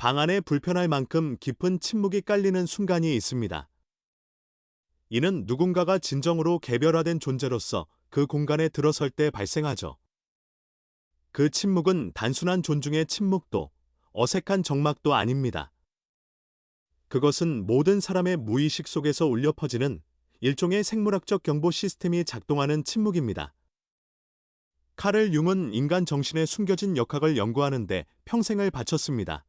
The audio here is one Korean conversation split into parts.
방 안에 불편할 만큼 깊은 침묵이 깔리는 순간이 있습니다. 이는 누군가가 진정으로 개별화된 존재로서 그 공간에 들어설 때 발생하죠. 그 침묵은 단순한 존중의 침묵도, 어색한 적막도 아닙니다. 그것은 모든 사람의 무의식 속에서 울려 퍼지는 일종의 생물학적 경보 시스템이 작동하는 침묵입니다. 카를 융은 인간 정신의 숨겨진 역학을 연구하는데 평생을 바쳤습니다.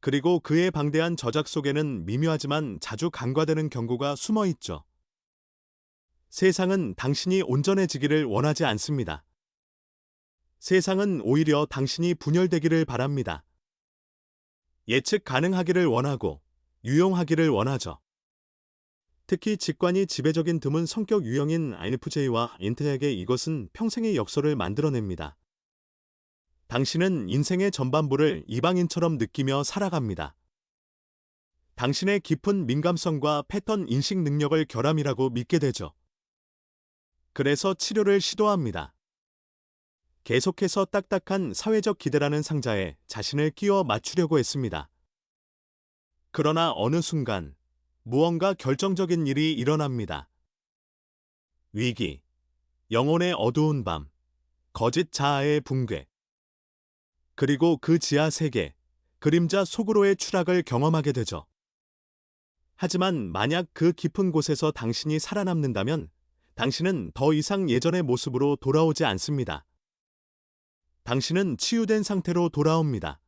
그리고 그의 방대한 저작 속에는 미묘하지만 자주 간과되는 경고가 숨어 있죠. 세상은 당신이 온전해지기를 원하지 않습니다. 세상은 오히려 당신이 분열되기를 바랍니다. 예측 가능하기를 원하고 유용하기를 원하죠. 특히 직관이 지배적인 드문 성격 유형인 INFJ와 인트에게 이것은 평생의 역설을 만들어냅니다. 당신은 인생의 전반부를 이방인처럼 느끼며 살아갑니다. 당신의 깊은 민감성과 패턴 인식 능력을 결함이라고 믿게 되죠. 그래서 치료를 시도합니다. 계속해서 딱딱한 사회적 기대라는 상자에 자신을 끼워 맞추려고 했습니다. 그러나 어느 순간 무언가 결정적인 일이 일어납니다. 위기, 영혼의 어두운 밤, 거짓 자아의 붕괴, 그리고 그 지하 세계, 그림자 속으로의 추락을 경험하게 되죠. 하지만 만약 그 깊은 곳에서 당신이 살아남는다면 당신은 더 이상 예전의 모습으로 돌아오지 않습니다. 당신은 치유된 상태로 돌아옵니다.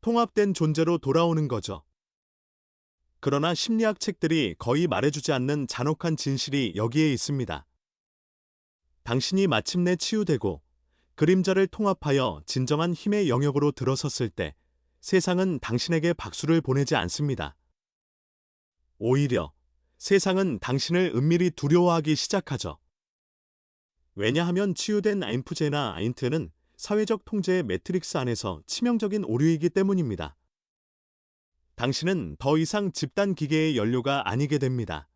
통합된 존재로 돌아오는 거죠. 그러나 심리학 책들이 거의 말해주지 않는 잔혹한 진실이 여기에 있습니다. 당신이 마침내 치유되고 그림자를 통합하여 진정한 힘의 영역으로 들어섰을 때 세상은 당신에게 박수를 보내지 않습니다. 오히려 세상은 당신을 은밀히 두려워하기 시작하죠. 왜냐하면 치유된 INFJ나 INT는 사회적 통제의 매트릭스 안에서 치명적인 오류이기 때문입니다. 당신은 더 이상 집단 기계의 연료가 아니게 됩니다.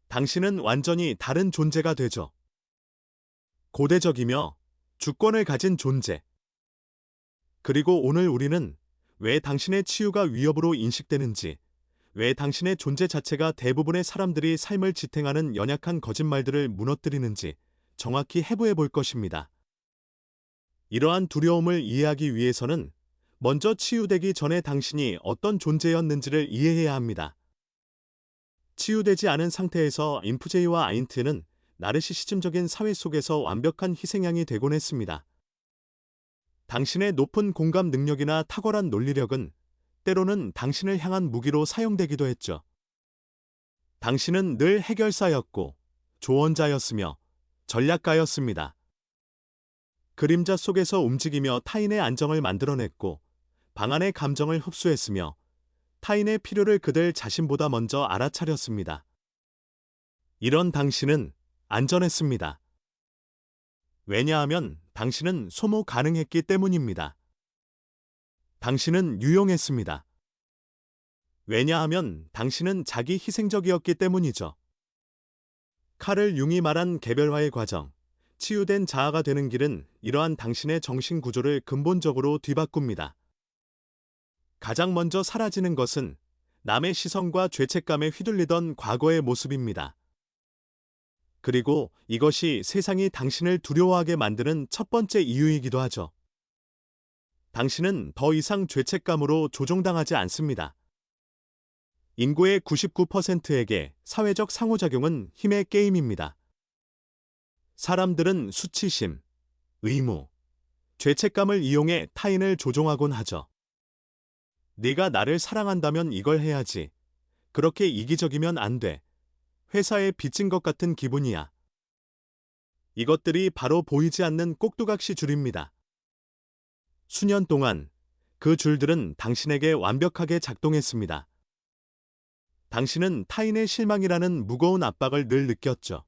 당신은 완전히 다른 존재가 되죠. 고대적이며 주권을 가진 존재. 그리고 오늘 우리는 왜 당신의 치유가 위협으로 인식되는지, 왜 당신의 존재 자체가 대부분의 사람들이 삶을 지탱하는 연약한 거짓말들을 무너뜨리는지 정확히 해부해 볼 것입니다. 이러한 두려움을 이해하기 위해서는 먼저 치유되기 전에 당신이 어떤 존재였는지를 이해해야 합니다. 치유되지 않은 상태에서 INFJ와 INT는 나르시시즘적인 사회 속에서 완벽한 희생양이 되곤 했습니다. 당신의 높은 공감 능력이나 탁월한 논리력은 때로는 당신을 향한 무기로 사용되기도 했죠. 당신은 늘 해결사였고 조언자였으며 전략가였습니다. 그림자 속에서 움직이며 타인의 안정을 만들어냈고 방안의 감정을 흡수했으며 타인의 필요를 그들 자신보다 먼저 알아차렸습니다. 이런 당신은 안전했습니다. 왜냐하면 당신은 소모 가능했기 때문입니다. 당신은 유용했습니다. 왜냐하면 당신은 자기 희생적이었기 때문이죠. 카를 융이 말한 개별화의 과정, 치유된 자아가 되는 길은 이러한 당신의 정신 구조를 근본적으로 뒤바꿉니다. 가장 먼저 사라지는 것은 남의 시선과 죄책감에 휘둘리던 과거의 모습입니다. 그리고 이것이 세상이 당신을 두려워하게 만드는 첫 번째 이유이기도 하죠. 당신은 더 이상 죄책감으로 조종당하지 않습니다. 인구의 99%에게 사회적 상호작용은 힘의 게임입니다. 사람들은 수치심, 의무, 죄책감을 이용해 타인을 조종하곤 하죠. 네가 나를 사랑한다면 이걸 해야지. 그렇게 이기적이면 안 돼. 회사에 빚진 것 같은 기분이야. 이것들이 바로 보이지 않는 꼭두각시 줄입니다. 수년 동안 그 줄들은 당신에게 완벽하게 작동했습니다. 당신은 타인의 실망이라는 무거운 압박을 늘 느꼈죠.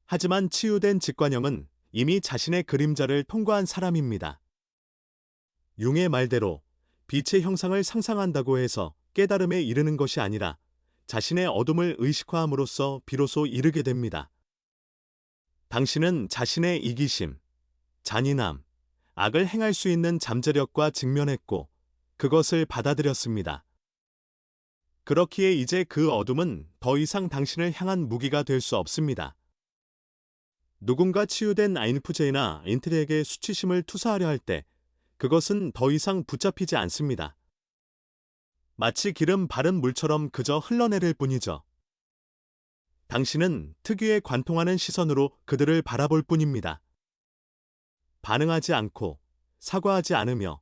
하지만 치유된 직관형은 이미 자신의 그림자를 통과한 사람입니다. 융의 말대로 빛의 형상을 상상한다고 해서 깨달음에 이르는 것이 아니라 자신의 어둠을 의식화함으로써 비로소 이르게 됩니다. 당신은 자신의 이기심, 잔인함, 악을 행할 수 있는 잠재력과 직면했고 그것을 받아들였습니다. 그렇기에 이제 그 어둠은 더 이상 당신을 향한 무기가 될 수 없습니다. 누군가 치유된 INFJ나 인트리에게 수치심을 투사하려 할 때 그것은 더 이상 붙잡히지 않습니다. 마치 기름 바른 물처럼 그저 흘러내릴 뿐이죠. 당신은 특유의 관통하는 시선으로 그들을 바라볼 뿐입니다. 반응하지 않고 사과하지 않으며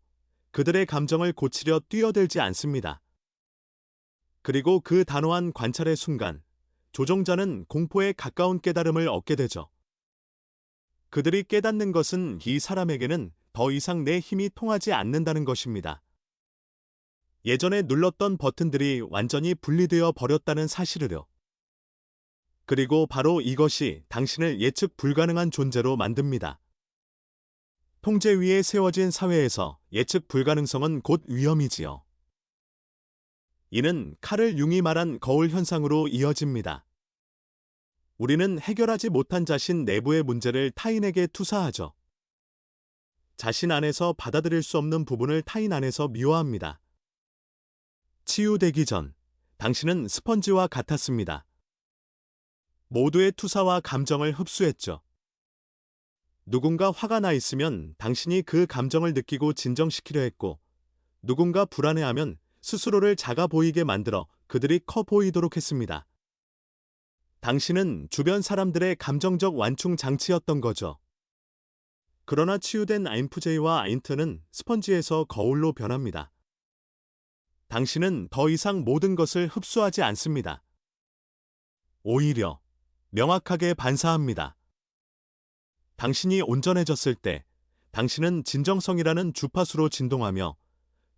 그들의 감정을 고치려 뛰어들지 않습니다. 그리고 그 단호한 관찰의 순간 조종자는 공포에 가까운 깨달음을 얻게 되죠. 그들이 깨닫는 것은 이 사람에게는 더 이상 내 힘이 통하지 않는다는 것입니다. 예전에 눌렀던 버튼들이 완전히 분리되어 버렸다는 사실을요. 그리고 바로 이것이 당신을 예측 불가능한 존재로 만듭니다. 통제 위에 세워진 사회에서 예측 불가능성은 곧 위험이지요. 이는 카를 융이 말한 거울 현상으로 이어집니다. 우리는 해결하지 못한 자신 내부의 문제를 타인에게 투사하죠. 자신 안에서 받아들일 수 없는 부분을 타인 안에서 미워합니다. 치유되기 전 당신은 스펀지와 같았습니다. 모두의 투사와 감정을 흡수했죠. 누군가 화가 나 있으면 당신이 그 감정을 느끼고 진정시키려 했고, 누군가 불안해하면 스스로를 작아 보이게 만들어 그들이 커 보이도록 했습니다. 당신은 주변 사람들의 감정적 완충 장치였던 거죠. 그러나 치유된 INFJ와 INT는 스펀지에서 거울로 변합니다. 당신은 더 이상 모든 것을 흡수하지 않습니다. 오히려 명확하게 반사합니다. 당신이 온전해졌을 때 당신은 진정성이라는 주파수로 진동하며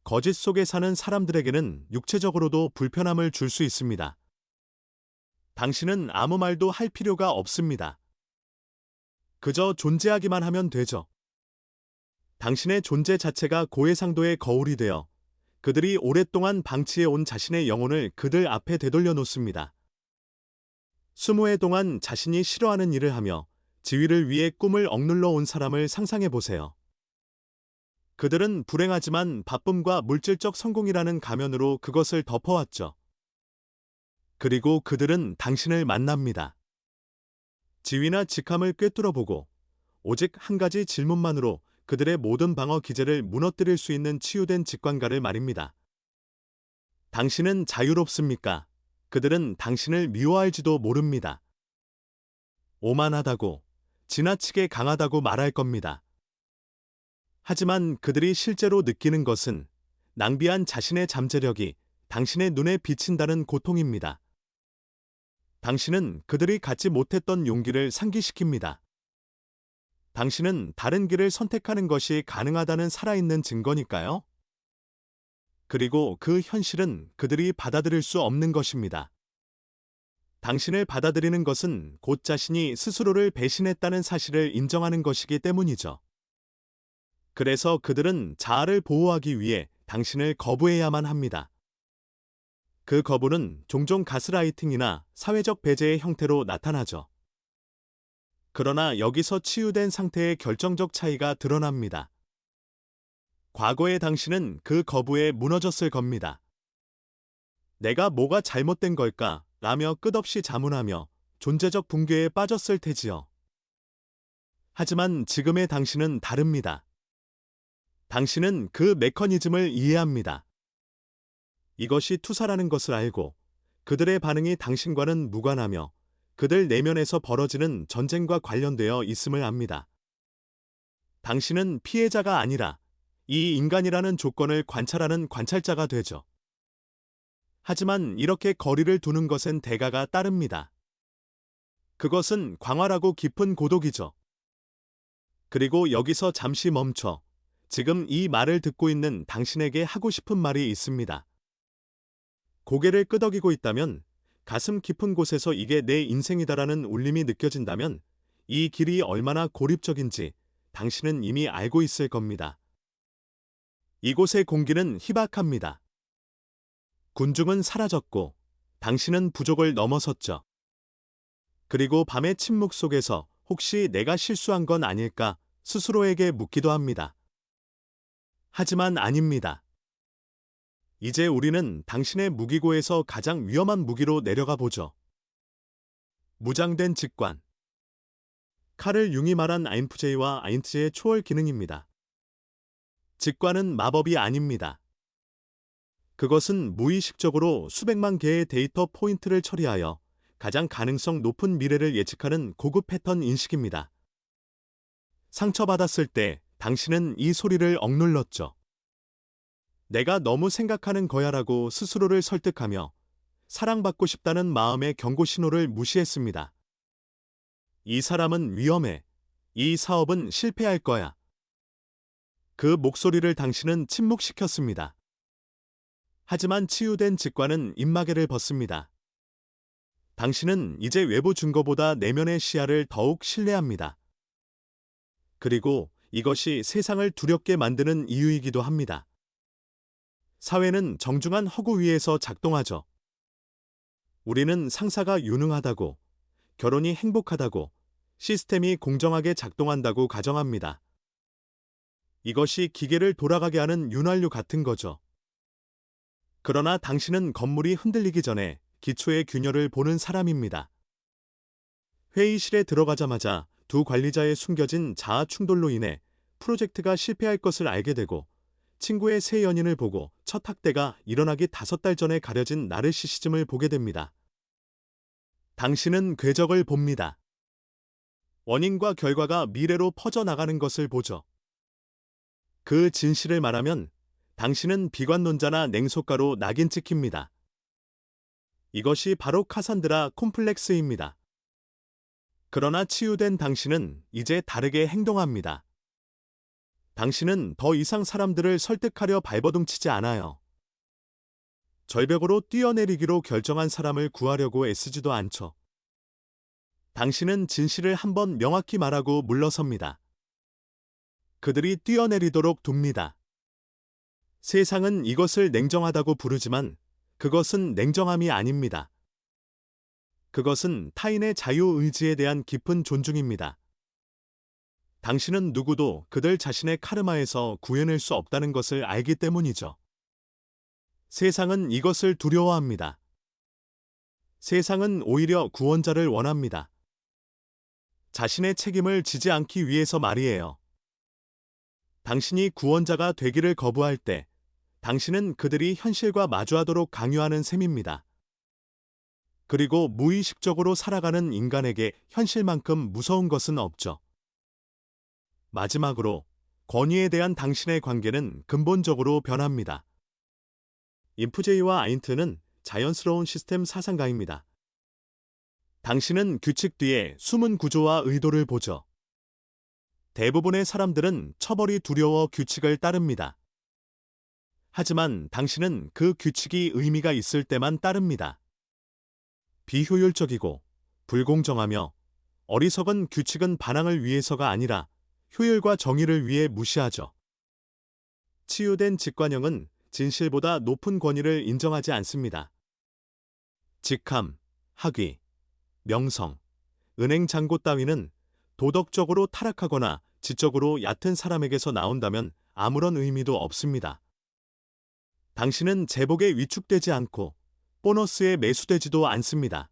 거짓 속에 사는 사람들에게는 육체적으로도 불편함을 줄 수 있습니다. 당신은 아무 말도 할 필요가 없습니다. 그저 존재하기만 하면 되죠. 당신의 존재 자체가 고해상도의 거울이 되어 그들이 오랫동안 방치해온 자신의 영혼을 그들 앞에 되돌려 놓습니다. 20회 동안 자신이 싫어하는 일을 하며 지위를 위해 꿈을 억눌러 온 사람을 상상해 보세요. 그들은 불행하지만 바쁨과 물질적 성공이라는 가면으로 그것을 덮어왔죠. 그리고 그들은 당신을 만납니다. 지위나 직함을 꿰뚫어보고 오직 한 가지 질문만으로 그들의 모든 방어 기제를 무너뜨릴 수 있는 치유된 직관가를 말입니다. 당신은 자유롭습니까? 그들은 당신을 미워할지도 모릅니다. 오만하다고, 지나치게 강하다고 말할 겁니다. 하지만 그들이 실제로 느끼는 것은 낭비한 자신의 잠재력이 당신의 눈에 비친다는 고통입니다. 당신은 그들이 갖지 못했던 용기를 상기시킵니다. 당신은 다른 길을 선택하는 것이 가능하다는 살아있는 증거니까요. 그리고 그 현실은 그들이 받아들일 수 없는 것입니다. 당신을 받아들이는 것은 곧 자신이 스스로를 배신했다는 사실을 인정하는 것이기 때문이죠. 그래서 그들은 자아를 보호하기 위해 당신을 거부해야만 합니다. 그 거부는 종종 가스라이팅이나 사회적 배제의 형태로 나타나죠. 그러나 여기서 치유된 상태의 결정적 차이가 드러납니다. 과거의 당신은 그 거부에 무너졌을 겁니다. 내가 뭐가 잘못된 걸까? 라며 끝없이 자문하며 존재적 붕괴에 빠졌을 테지요. 하지만 지금의 당신은 다릅니다. 당신은 그 메커니즘을 이해합니다. 이것이 투사라는 것을 알고 그들의 반응이 당신과는 무관하며 그들 내면에서 벌어지는 전쟁과 관련되어 있음을 압니다. 당신은 피해자가 아니라 이 인간이라는 조건을 관찰하는 관찰자가 되죠. 하지만 이렇게 거리를 두는 것엔 대가가 따릅니다. 그것은 광활하고 깊은 고독이죠. 그리고 여기서 잠시 멈춰 지금 이 말을 듣고 있는 당신에게 하고 싶은 말이 있습니다. 고개를 끄덕이고 있다면, 가슴 깊은 곳에서 이게 내 인생이다라는 울림이 느껴진다면 이 길이 얼마나 고립적인지 당신은 이미 알고 있을 겁니다. 이곳의 공기는 희박합니다. 군중은 사라졌고 당신은 부족을 넘어섰죠. 그리고 밤의 침묵 속에서 혹시 내가 실수한 건 아닐까 스스로에게 묻기도 합니다. 하지만 아닙니다. 이제 우리는 당신의 무기고에서 가장 위험한 무기로 내려가 보죠. 무장된 직관. 카를 융이 말한 아인프제이와 아인트제의 초월 기능입니다. 직관은 마법이 아닙니다. 그것은 무의식적으로 수백만 개의 데이터 포인트를 처리하여 가장 가능성 높은 미래를 예측하는 고급 패턴 인식입니다. 상처받았을 때 당신은 이 소리를 억눌렀죠. 내가 너무 생각하는 거야라고 스스로를 설득하며 사랑받고 싶다는 마음의 경고 신호를 무시했습니다. 이 사람은 위험해. 이 사업은 실패할 거야. 그 목소리를 당신은 침묵시켰습니다. 하지만 치유된 직관은 입마개를 벗습니다. 당신은 이제 외부 증거보다 내면의 시야를 더욱 신뢰합니다. 그리고 이것이 세상을 두렵게 만드는 이유이기도 합니다. 사회는 정중한 허구 위에서 작동하죠. 우리는 상사가 유능하다고, 결혼이 행복하다고, 시스템이 공정하게 작동한다고 가정합니다. 이것이 기계를 돌아가게 하는 윤활유 같은 거죠. 그러나 당신은 건물이 흔들리기 전에 기초의 균열을 보는 사람입니다. 회의실에 들어가자마자 두 관리자의 숨겨진 자아 충돌로 인해 프로젝트가 실패할 것을 알게 되고 친구의 새 연인을 보고 첫 학대가 일어나기 5달 전에 가려진 나르시시즘을 보게 됩니다. 당신은 궤적을 봅니다. 원인과 결과가 미래로 퍼져나가는 것을 보죠. 그 진실을 말하면 당신은 비관론자나 냉소가로 낙인 찍힙니다. 이것이 바로 카산드라 콤플렉스입니다. 그러나 치유된 당신은 이제 다르게 행동합니다. 당신은 더 이상 사람들을 설득하려 발버둥치지 않아요. 절벽으로 뛰어내리기로 결정한 사람을 구하려고 애쓰지도 않죠. 당신은 진실을 한번 명확히 말하고 물러섭니다. 그들이 뛰어내리도록 둡니다. 세상은 이것을 냉정하다고 부르지만 그것은 냉정함이 아닙니다. 그것은 타인의 자유의지에 대한 깊은 존중입니다. 당신은 누구도 그들 자신의 카르마에서 구해낼 수 없다는 것을 알기 때문이죠. 세상은 이것을 두려워합니다. 세상은 오히려 구원자를 원합니다. 자신의 책임을 지지 않기 위해서 말이에요. 당신이 구원자가 되기를 거부할 때 당신은 그들이 현실과 마주하도록 강요하는 셈입니다. 그리고 무의식적으로 살아가는 인간에게 현실만큼 무서운 것은 없죠. 마지막으로 권위에 대한 당신의 관계는 근본적으로 변합니다. 인프제이와 아인트는 자연스러운 시스템 사상가입니다. 당신은 규칙 뒤에 숨은 구조와 의도를 보죠. 대부분의 사람들은 처벌이 두려워 규칙을 따릅니다. 하지만 당신은 그 규칙이 의미가 있을 때만 따릅니다. 비효율적이고 불공정하며 어리석은 규칙은 반항을 위해서가 아니라 효율과 정의를 위해 무시하죠. 치유된 직관형은 진실보다 높은 권위를 인정하지 않습니다. 직함, 학위, 명성, 은행 잔고 따위는 도덕적으로 타락하거나 지적으로 얕은 사람에게서 나온다면 아무런 의미도 없습니다. 당신은 제복에 위축되지 않고 보너스에 매수되지도 않습니다.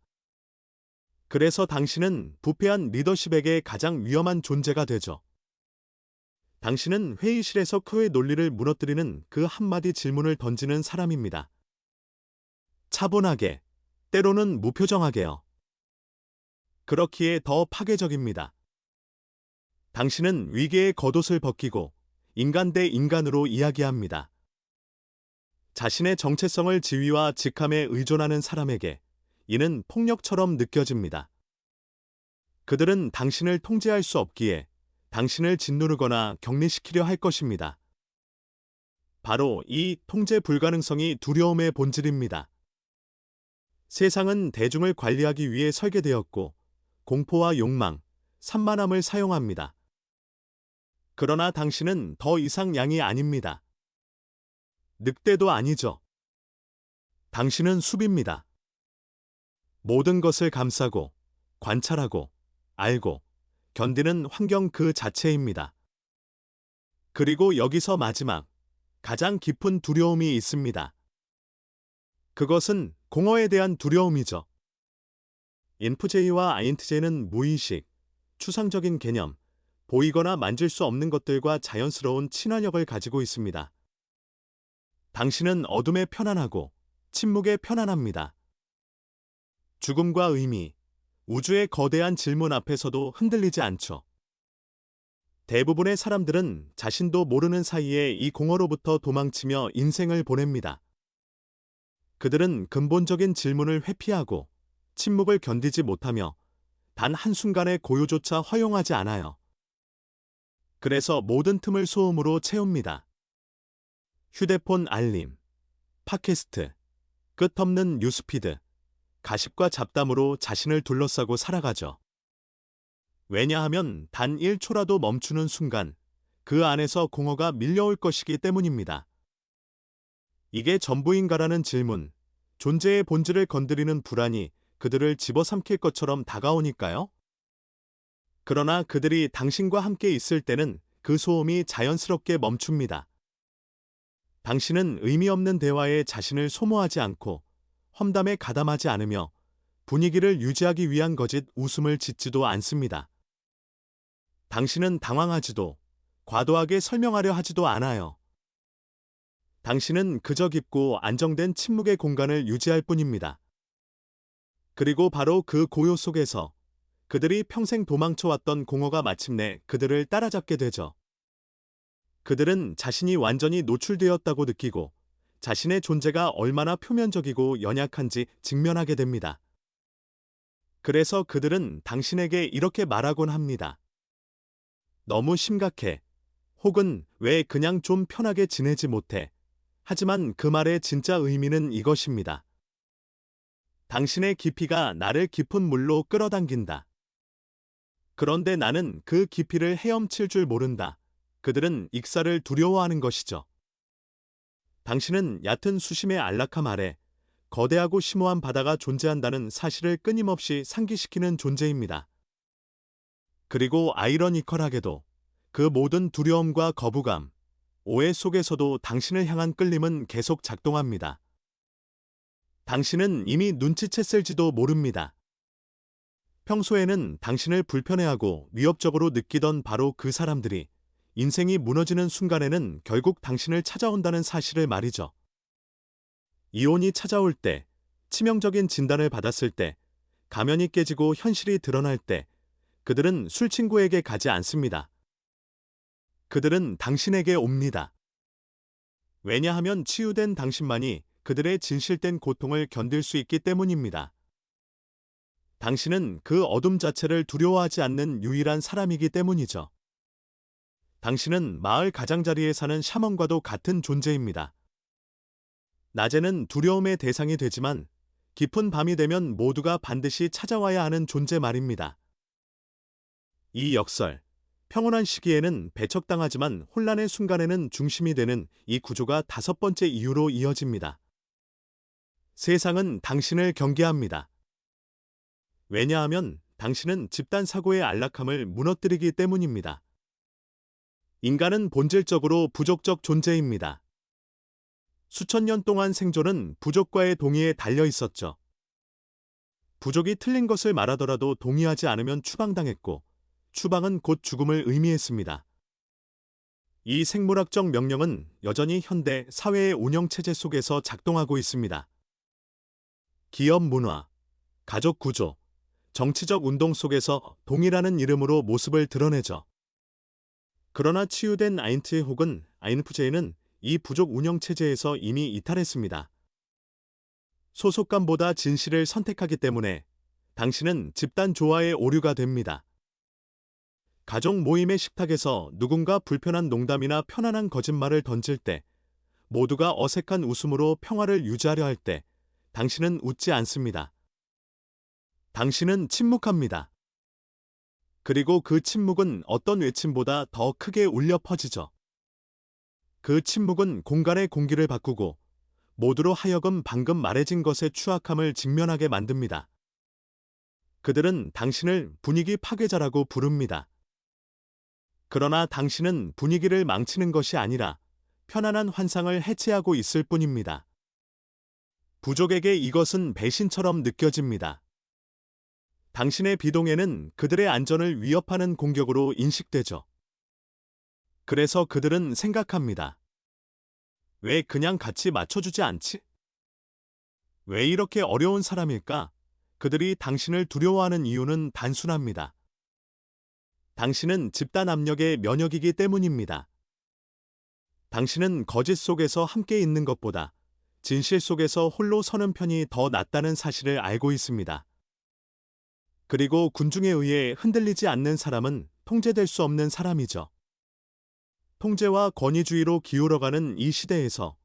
그래서 당신은 부패한 리더십에게 가장 위험한 존재가 되죠. 당신은 회의실에서 그의 논리를 무너뜨리는 그 한마디 질문을 던지는 사람입니다. 차분하게, 때로는 무표정하게요. 그렇기에 더 파괴적입니다. 당신은 위계의 겉옷을 벗기고 인간 대 인간으로 이야기합니다. 자신의 정체성을 지위와 직함에 의존하는 사람에게 이는 폭력처럼 느껴집니다. 그들은 당신을 통제할 수 없기에 당신을 짓누르거나 격리시키려 할 것입니다. 바로 이 통제 불가능성이 두려움의 본질입니다. 세상은 대중을 관리하기 위해 설계되었고 공포와 욕망, 산만함을 사용합니다. 그러나 당신은 더 이상 양이 아닙니다. 늑대도 아니죠. 당신은 숲입니다. 모든 것을 감싸고, 관찰하고, 알고, 견디는 환경 그 자체입니다. 그리고 여기서 마지막, 가장 깊은 두려움이 있습니다. 그것은 공허에 대한 두려움이죠. 인프제이와 아인트제는 무의식, 추상적인 개념, 보이거나 만질 수 없는 것들과 자연스러운 친화력을 가지고 있습니다. 당신은 어둠에 편안하고 침묵에 편안합니다. 죽음과 의미, 우주의 거대한 질문 앞에서도 흔들리지 않죠. 대부분의 사람들은 자신도 모르는 사이에 이 공허로부터 도망치며 인생을 보냅니다. 그들은 근본적인 질문을 회피하고 침묵을 견디지 못하며 단 한순간의 고요조차 허용하지 않아요. 그래서 모든 틈을 소음으로 채웁니다. 휴대폰 알림, 팟캐스트, 끝없는 뉴스피드, 가십과 잡담으로 자신을 둘러싸고 살아가죠. 왜냐하면 단 1초라도 멈추는 순간 그 안에서 공허가 밀려올 것이기 때문입니다. 이게 전부인가라는 질문, 존재의 본질을 건드리는 불안이 그들을 집어삼킬 것처럼 다가오니까요. 그러나 그들이 당신과 함께 있을 때는 그 소음이 자연스럽게 멈춥니다. 당신은 의미 없는 대화에 자신을 소모하지 않고 험담에 가담하지 않으며 분위기를 유지하기 위한 거짓 웃음을 짓지도 않습니다. 당신은 당황하지도 과도하게 설명하려 하지도 않아요. 당신은 그저 깊고 안정된 침묵의 공간을 유지할 뿐입니다. 그리고 바로 그 고요 속에서 그들이 평생 도망쳐왔던 공허가 마침내 그들을 따라잡게 되죠. 그들은 자신이 완전히 노출되었다고 느끼고 자신의 존재가 얼마나 표면적이고 연약한지 직면하게 됩니다. 그래서 그들은 당신에게 이렇게 말하곤 합니다. 너무 심각해. 혹은 왜 그냥 좀 편하게 지내지 못해. 하지만 그 말의 진짜 의미는 이것입니다. 당신의 깊이가 나를 깊은 물로 끌어당긴다. 그런데 나는 그 깊이를 헤엄칠 줄 모른다. 그들은 익사를 두려워하는 것이죠. 당신은 얕은 수심의 안락함 아래 거대하고 심오한 바다가 존재한다는 사실을 끊임없이 상기시키는 존재입니다. 그리고 아이러니컬하게도 그 모든 두려움과 거부감, 오해 속에서도 당신을 향한 끌림은 계속 작동합니다. 당신은 이미 눈치챘을지도 모릅니다. 평소에는 당신을 불편해하고 위협적으로 느끼던 바로 그 사람들이 인생이 무너지는 순간에는 결국 당신을 찾아온다는 사실을 말이죠. 이혼이 찾아올 때, 치명적인 진단을 받았을 때, 가면이 깨지고 현실이 드러날 때, 그들은 술친구에게 가지 않습니다. 그들은 당신에게 옵니다. 왜냐하면 치유된 당신만이 그들의 진실된 고통을 견딜 수 있기 때문입니다. 당신은 그 어둠 자체를 두려워하지 않는 유일한 사람이기 때문이죠. 당신은 마을 가장자리에 사는 샤먼과도 같은 존재입니다. 낮에는 두려움의 대상이 되지만 깊은 밤이 되면 모두가 반드시 찾아와야 하는 존재 말입니다. 이 역설, 평온한 시기에는 배척당하지만 혼란의 순간에는 중심이 되는 이 구조가 5번째 이유로 이어집니다. 세상은 당신을 경계합니다. 왜냐하면 당신은 집단 사고의 안락함을 무너뜨리기 때문입니다. 인간은 본질적으로 부족적 존재입니다. 수천 년 동안 생존은 부족과의 동의에 달려 있었죠. 부족이 틀린 것을 말하더라도 동의하지 않으면 추방당했고, 추방은 곧 죽음을 의미했습니다. 이 생물학적 명령은 여전히 현대 사회의 운영체제 속에서 작동하고 있습니다. 기업 문화, 가족 구조, 정치적 운동 속에서 동의라는 이름으로 모습을 드러내죠. 그러나 치유된 아인트 혹은 아인프제이는 이 부족 운영체제에서 이미 이탈했습니다. 소속감보다 진실을 선택하기 때문에 당신은 집단 조화의 오류가 됩니다. 가족 모임의 식탁에서 누군가 불편한 농담이나 편안한 거짓말을 던질 때, 모두가 어색한 웃음으로 평화를 유지하려 할 때, 당신은 웃지 않습니다. 당신은 침묵합니다. 그리고 그 침묵은 어떤 외침보다 더 크게 울려 퍼지죠. 그 침묵은 공간의 공기를 바꾸고 모두로 하여금 방금 말해진 것의 추악함을 직면하게 만듭니다. 그들은 당신을 분위기 파괴자라고 부릅니다. 그러나 당신은 분위기를 망치는 것이 아니라 편안한 환상을 해체하고 있을 뿐입니다. 부족에게 이것은 배신처럼 느껴집니다. 당신의 비동의는 그들의 안전을 위협하는 공격으로 인식되죠. 그래서 그들은 생각합니다. 왜 그냥 같이 맞춰주지 않지? 왜 이렇게 어려운 사람일까? 그들이 당신을 두려워하는 이유는 단순합니다. 당신은 집단 압력의 면역이기 때문입니다. 당신은 거짓 속에서 함께 있는 것보다 진실 속에서 홀로 서는 편이 더 낫다는 사실을 알고 있습니다. 그리고 군중에 의해 흔들리지 않는 사람은 통제될 수 없는 사람이죠. 통제와 권위주의로 기울어가는 이 시대에서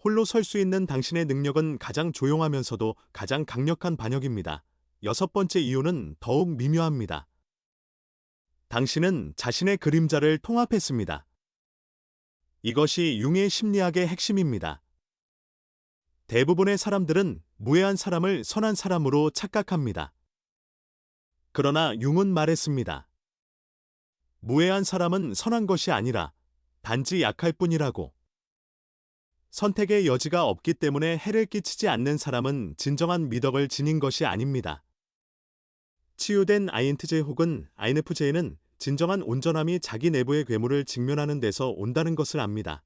홀로 설 수 있는 당신의 능력은 가장 조용하면서도 가장 강력한 반역입니다. 여섯 번째 이유는 더욱 미묘합니다. 당신은 자신의 그림자를 통합했습니다. 이것이 융의 심리학의 핵심입니다. 대부분의 사람들은 무해한 사람을 선한 사람으로 착각합니다. 그러나 융은 말했습니다. 무해한 사람은 선한 것이 아니라 단지 약할 뿐이라고. 선택의 여지가 없기 때문에 해를 끼치지 않는 사람은 진정한 미덕을 지닌 것이 아닙니다. 치유된 INTJ 혹은 INFJ는 진정한 온전함이 자기 내부의 괴물을 직면하는 데서 온다는 것을 압니다.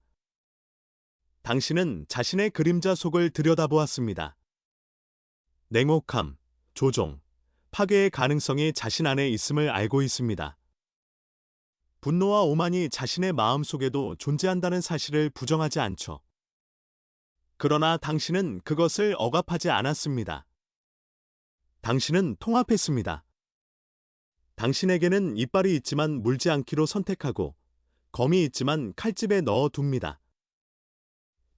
당신은 자신의 그림자 속을 들여다보았습니다. 냉혹함, 조종, 파괴의 가능성이 자신 안에 있음을 알고 있습니다. 분노와 오만이 자신의 마음 속에도 존재한다는 사실을 부정하지 않죠. 그러나 당신은 그것을 억압하지 않았습니다. 당신은 통합했습니다. 당신에게는 이빨이 있지만 물지 않기로 선택하고 검이 있지만 칼집에 넣어둡니다.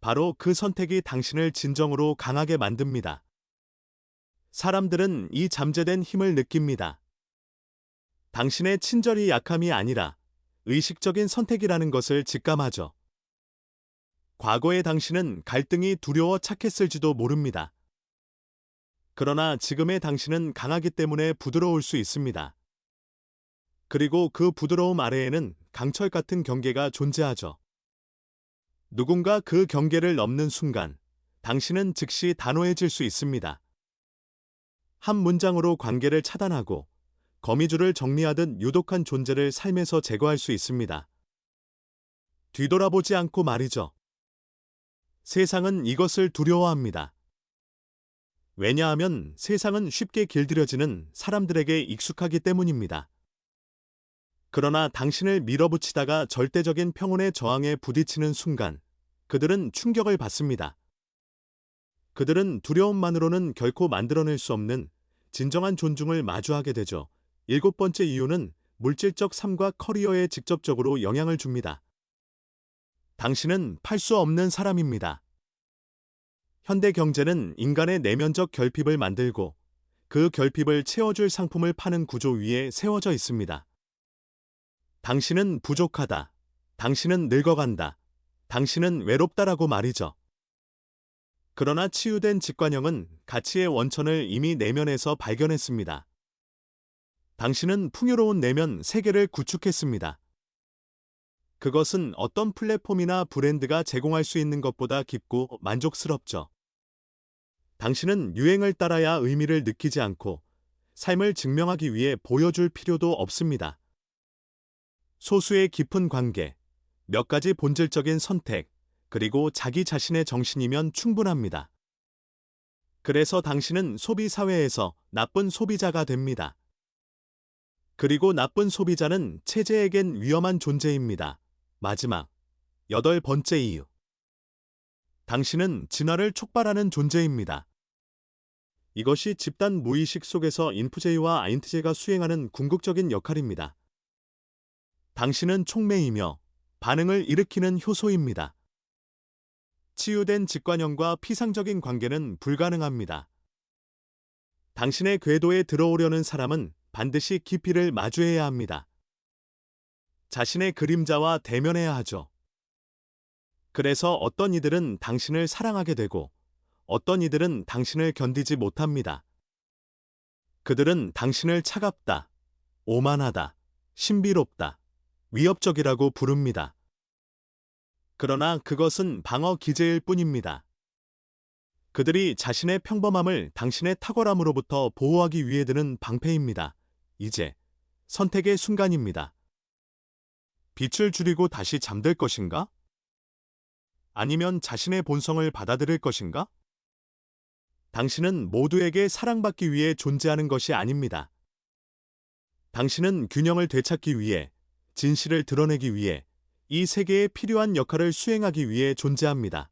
바로 그 선택이 당신을 진정으로 강하게 만듭니다. 사람들은 이 잠재된 힘을 느낍니다. 당신의 친절이 약함이 아니라 의식적인 선택이라는 것을 직감하죠. 과거의 당신은 갈등이 두려워 착했을지도 모릅니다. 그러나 지금의 당신은 강하기 때문에 부드러울 수 있습니다. 그리고 그 부드러움 아래에는 강철 같은 경계가 존재하죠. 누군가 그 경계를 넘는 순간 당신은 즉시 단호해질 수 있습니다. 한 문장으로 관계를 차단하고 거미줄을 정리하듯 유독한 존재를 삶에서 제거할 수 있습니다. 뒤돌아보지 않고 말이죠. 세상은 이것을 두려워합니다. 왜냐하면 세상은 쉽게 길들여지는 사람들에게 익숙하기 때문입니다. 그러나 당신을 밀어붙이다가 절대적인 평온의 저항에 부딪히는 순간 그들은 충격을 받습니다. 그들은 두려움만으로는 결코 만들어낼 수 없는 진정한 존중을 마주하게 되죠. 일곱 번째 이유는 물질적 삶과 커리어에 직접적으로 영향을 줍니다. 당신은 팔 수 없는 사람입니다. 현대 경제는 인간의 내면적 결핍을 만들고 그 결핍을 채워줄 상품을 파는 구조 위에 세워져 있습니다. 당신은 부족하다. 당신은 늙어간다. 당신은 외롭다라고 말이죠. 그러나 치유된 직관형은 가치의 원천을 이미 내면에서 발견했습니다. 당신은 풍요로운 내면 세계를 구축했습니다. 그것은 어떤 플랫폼이나 브랜드가 제공할 수 있는 것보다 깊고 만족스럽죠. 당신은 유행을 따라야 의미를 느끼지 않고 삶을 증명하기 위해 보여줄 필요도 없습니다. 소수의 깊은 관계, 몇 가지 본질적인 선택, 그리고 자기 자신의 정신이면 충분합니다. 그래서 당신은 소비 사회에서 나쁜 소비자가 됩니다. 그리고 나쁜 소비자는 체제에겐 위험한 존재입니다. 마지막, 여덟 번째 이유. 당신은 진화를 촉발하는 존재입니다. 이것이 집단 무의식 속에서 인프제이와 아인트제가 수행하는 궁극적인 역할입니다. 당신은 촉매이며 반응을 일으키는 효소입니다. 치유된 직관형과 피상적인 관계는 불가능합니다. 당신의 궤도에 들어오려는 사람은 반드시 깊이를 마주해야 합니다. 자신의 그림자와 대면해야 하죠. 그래서 어떤 이들은 당신을 사랑하게 되고 어떤 이들은 당신을 견디지 못합니다. 그들은 당신을 차갑다, 오만하다, 신비롭다, 위협적이라고 부릅니다. 그러나 그것은 방어 기제일 뿐입니다. 그들이 자신의 평범함을 당신의 탁월함으로부터 보호하기 위해 드는 방패입니다. 이제 선택의 순간입니다. 빛을 줄이고 다시 잠들 것인가? 아니면 자신의 본성을 받아들일 것인가? 당신은 모두에게 사랑받기 위해 존재하는 것이 아닙니다. 당신은 균형을 되찾기 위해, 진실을 드러내기 위해, 이 세계에 필요한 역할을 수행하기 위해 존재합니다.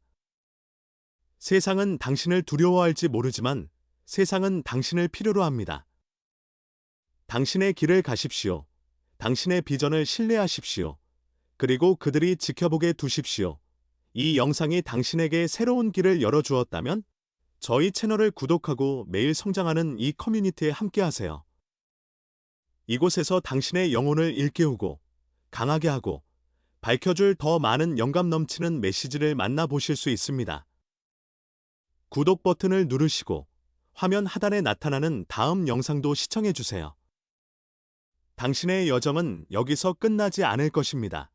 세상은 당신을 두려워할지 모르지만 세상은 당신을 필요로 합니다. 당신의 길을 가십시오. 당신의 비전을 신뢰하십시오. 그리고 그들이 지켜보게 두십시오. 이 영상이 당신에게 새로운 길을 열어주었다면 저희 채널을 구독하고 매일 성장하는 이 커뮤니티에 함께하세요. 이곳에서 당신의 영혼을 일깨우고 강하게 하고 밝혀줄 더 많은 영감 넘치는 메시지를 만나보실 수 있습니다. 구독 버튼을 누르시고 화면 하단에 나타나는 다음 영상도 시청해주세요. 당신의 여정은 여기서 끝나지 않을 것입니다.